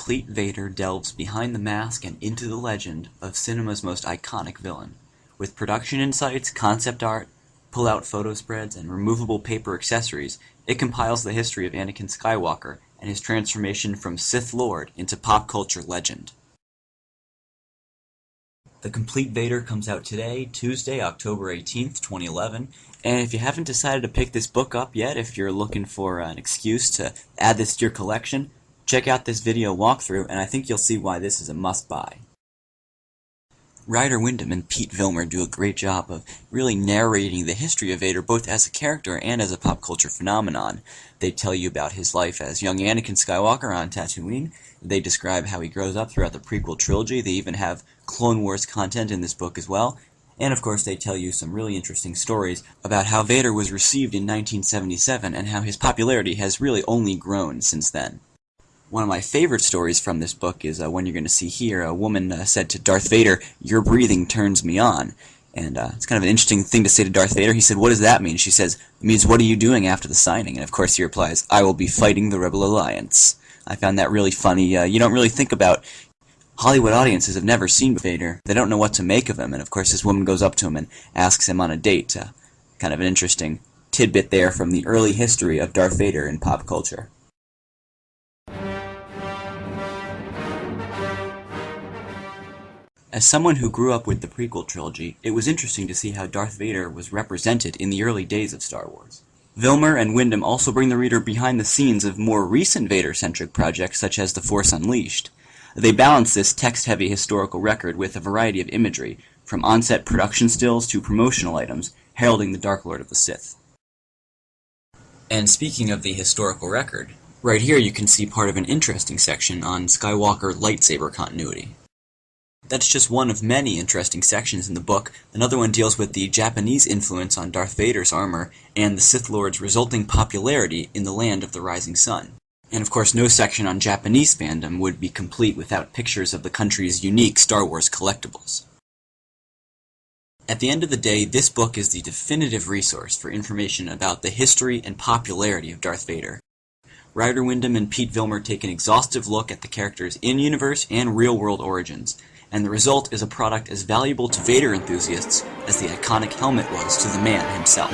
Complete Vader delves behind the mask and into the legend of cinema's most iconic villain. With production insights, concept art, pull-out photo spreads, and removable paper accessories, it compiles the history of Anakin Skywalker and his transformation from Sith Lord into pop culture legend. The Complete Vader comes out today, Tuesday, October 18th, 2011, and if you haven't decided to pick this book up yet, if you're looking for an excuse to add this to your collection, check out this video walkthrough, and I think you'll see why this is a must-buy. Ryder Wyndham and Pete Vilmur do a great job of really narrating the history of Vader both as a character and as a pop culture phenomenon. They tell you about his life as young Anakin Skywalker on Tatooine. They describe how he grows up throughout the prequel trilogy. They even have Clone Wars content in this book as well. And of course they tell you some really interesting stories about how Vader was received in 1977 and how his popularity has really only grown since then. One of my favorite stories from this book is one you're going to see here. A woman said to Darth Vader, "Your breathing turns me on." And it's kind of an interesting thing to say to Darth Vader. He said, "What does that mean?" She says, "It means, what are you doing after the signing?" And of course he replies, "I will be fighting the Rebel Alliance." I found that really funny. You don't really think about Hollywood audiences have never seen Vader. They don't know what to make of him. And of course this woman goes up to him and asks him on a date. Kind of an interesting tidbit there from the early history of Darth Vader in pop culture. As someone who grew up with the prequel trilogy, it was interesting to see how Darth Vader was represented in the early days of Star Wars. Vilmur and Wyndham also bring the reader behind the scenes of more recent Vader-centric projects such as The Force Unleashed. They balance this text-heavy historical record with a variety of imagery, from on-set production stills to promotional items, heralding the Dark Lord of the Sith. And speaking of the historical record, right here you can see part of an interesting section on Skywalker lightsaber continuity. That's just one of many interesting sections in the book. Another one deals with the Japanese influence on Darth Vader's armor and the Sith Lord's resulting popularity in the land of the rising sun. And of course no section on Japanese fandom would be complete without pictures of the country's unique Star Wars collectibles. At the end of the day, this book is the definitive resource for information about the history and popularity of Darth Vader. Ryder Wyndham and Pete Vilmur take an exhaustive look at the character's in-universe and real-world origins, and the result is a product as valuable to Vader enthusiasts as the iconic helmet was to the man himself.